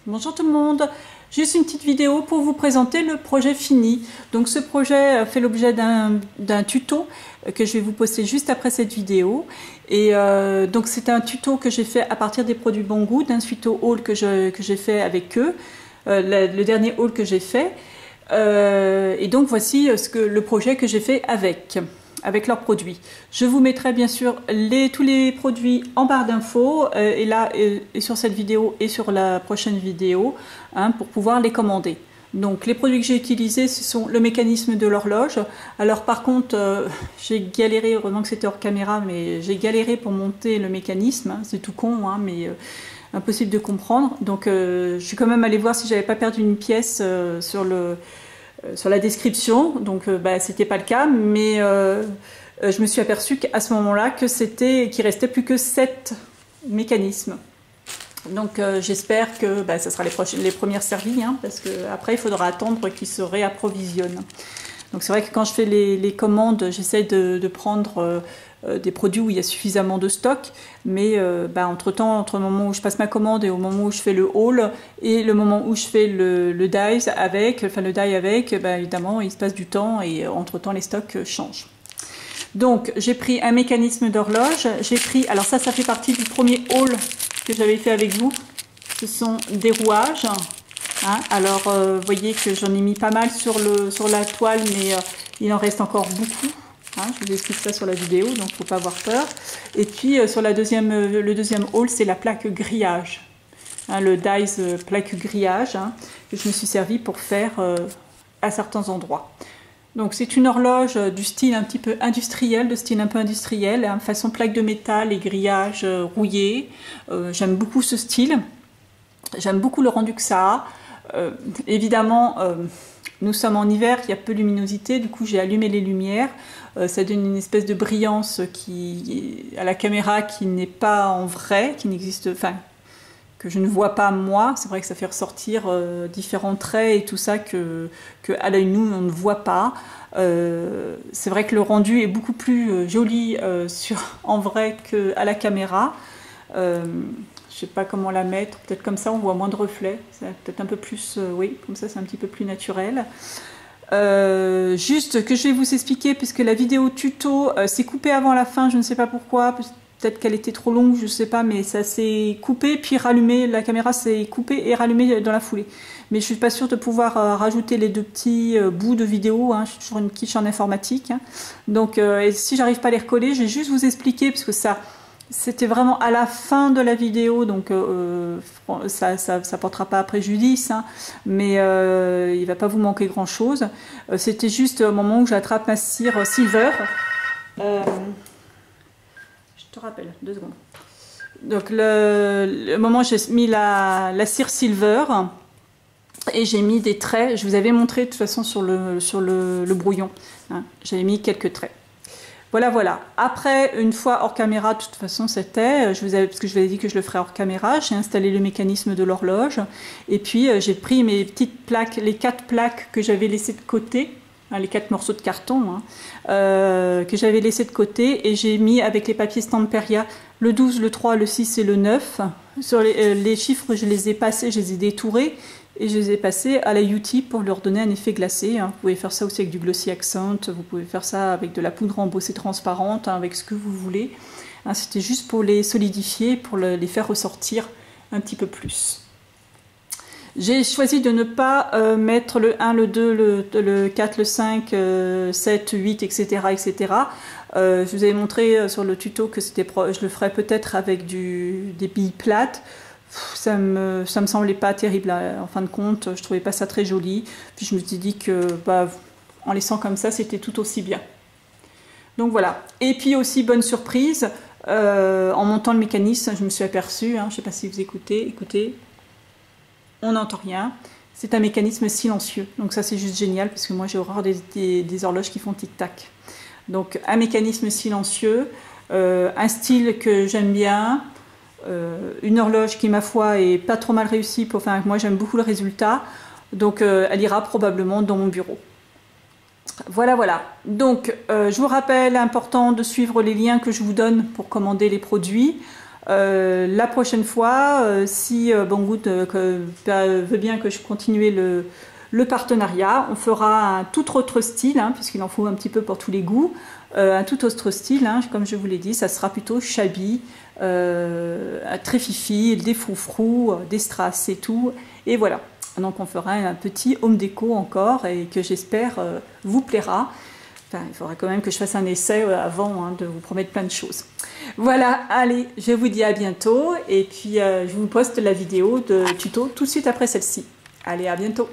Bonjour tout le monde, juste une petite vidéo pour vous présenter le projet fini. Donc ce projet fait l'objet d'un tuto que je vais vous poster juste après cette vidéo. Et donc c'est un tuto que j'ai fait à partir des produits Banggood, d'un suite au haul que j'ai fait avec eux, le dernier haul que j'ai fait. Et donc voici le projet que j'ai fait avec leurs produits. Je vous mettrai bien sûr tous les produits en barre d'infos et là et sur cette vidéo et sur la prochaine vidéo pour pouvoir les commander. Donc les produits que j'ai utilisés, ce sont le mécanisme de l'horloge. Alors par contre j'ai galéré, heureusement que c'était hors caméra, mais j'ai galéré pour monter le mécanisme, c'est tout con mais impossible de comprendre. Donc je suis quand même allée voir si j'avais pas perdu une pièce sur la description, donc c'était pas le cas, mais je me suis aperçue qu'à ce moment-là qu'il restait plus que 7 mécanismes. Donc j'espère que ça sera les premières servies, parce qu'après il faudra attendre qu'ils se réapprovisionnent. Donc c'est vrai que quand je fais les commandes, j'essaie de prendre des produits où il y a suffisamment de stock, mais entre-temps, entre le moment où je passe ma commande et au moment où je fais le haul et le moment où je fais le die avec, évidemment il se passe du temps et entre-temps les stocks changent. Donc j'ai pris un mécanisme d'horloge, alors ça fait partie du premier haul que j'avais fait avec vous, ce sont des rouages. Alors vous voyez que j'en ai mis pas mal sur la toile, mais il en reste encore beaucoup. Je vous explique ça sur la vidéo, donc il ne faut pas avoir peur. Et puis sur le deuxième haul, c'est la plaque grillage. Le dies plaque grillage que je me suis servi pour faire à certains endroits. Donc c'est une horloge du style un petit peu industriel, façon plaque de métal et grillage rouillé. J'aime beaucoup ce style. J'aime beaucoup le rendu que ça a. Évidemment, nous sommes en hiver, il y a peu de luminosité, du coup j'ai allumé les lumières. Ça donne une espèce de brillance à la caméra qui n'est pas en vrai, qui n'existe, que je ne vois pas moi. C'est vrai que ça fait ressortir différents traits et tout ça que à l'œil nu on ne voit pas. C'est vrai que le rendu est beaucoup plus joli en vrai qu'à la caméra. Je sais pas comment la mettre, peut-être comme ça on voit moins de reflets, peut-être un peu plus, oui, comme ça c'est un petit peu plus naturel. Juste que je vais vous expliquer, puisque la vidéo tuto s'est coupée avant la fin, je ne sais pas pourquoi, peut-être qu'elle était trop longue, je ne sais pas, mais ça s'est coupé, puis rallumé, la caméra s'est coupée et rallumée dans la foulée. Mais je suis pas sûre de pouvoir rajouter les deux petits bouts de vidéo, je suis toujours une quiche en informatique. Donc si j'arrive pas à les recoller, je vais juste vous expliquer, parce que c'était vraiment à la fin de la vidéo, donc ça portera pas à préjudice, mais il va pas vous manquer grand chose. C'était juste au moment où j'attrape ma cire silver. Je te rappelle, 2 secondes. Donc le moment où j'ai mis la cire silver et j'ai mis des traits. Je vous avais montré de toute façon sur le brouillon. J'avais mis quelques traits. Voilà. Après, une fois hors caméra, de toute façon, c'était, parce que je vous avais dit que je le ferais hors caméra, j'ai installé le mécanisme de l'horloge, et puis j'ai pris mes petites plaques, les 4 plaques que j'avais laissées de côté, les 4 morceaux de carton que j'avais laissés de côté, et j'ai mis avec les papiers Stamperia le 12, le 3, le 6 et le 9. Sur les chiffres, je les ai passés, je les ai détourés, et je les ai passés à la UT pour leur donner un effet glacé. Vous pouvez faire ça aussi avec du glossy accent, vous pouvez faire ça avec de la poudre embossée transparente, avec ce que vous voulez. C'était juste pour les solidifier, pour les faire ressortir un petit peu plus. J'ai choisi de ne pas mettre le 1, le 2, le 4, le 5, 7, 8, etc. etc. Je vous avais montré sur le tuto que je le ferais peut-être avec des billes plates. Ça me semblait pas terrible en fin de compte, je trouvais pas ça très joli. Puis je me suis dit que en laissant comme ça, c'était tout aussi bien. Donc voilà. Et puis aussi, bonne surprise, en montant le mécanisme, je me suis aperçue, je sais pas si vous écoutez, on n'entend rien. C'est un mécanisme silencieux. Donc ça c'est juste génial, parce que moi j'ai horreur des horloges qui font tic-tac. Donc un mécanisme silencieux, un style que j'aime bien, une horloge qui ma foi est pas trop mal réussie, moi j'aime beaucoup le résultat, donc elle ira probablement dans mon bureau. Voilà. Donc je vous rappelle, important de suivre les liens que je vous donne pour commander les produits. La prochaine fois, si Banggood veut bien que je continue le partenariat, on fera un tout autre style, hein, puisqu'il en faut un petit peu pour tous les goûts, un tout autre style, hein, comme je vous l'ai dit, ça sera plutôt shabby, très fifi, des froufrous, des strass et tout, et voilà. Donc on fera un petit home déco encore et que j'espère vous plaira. Enfin, il faudra quand même que je fasse un essai avant, hein, de vous promettre plein de choses. Voilà, allez, je vous dis à bientôt et puis je vous poste la vidéo de tuto tout de suite après celle-ci. Allez, à bientôt.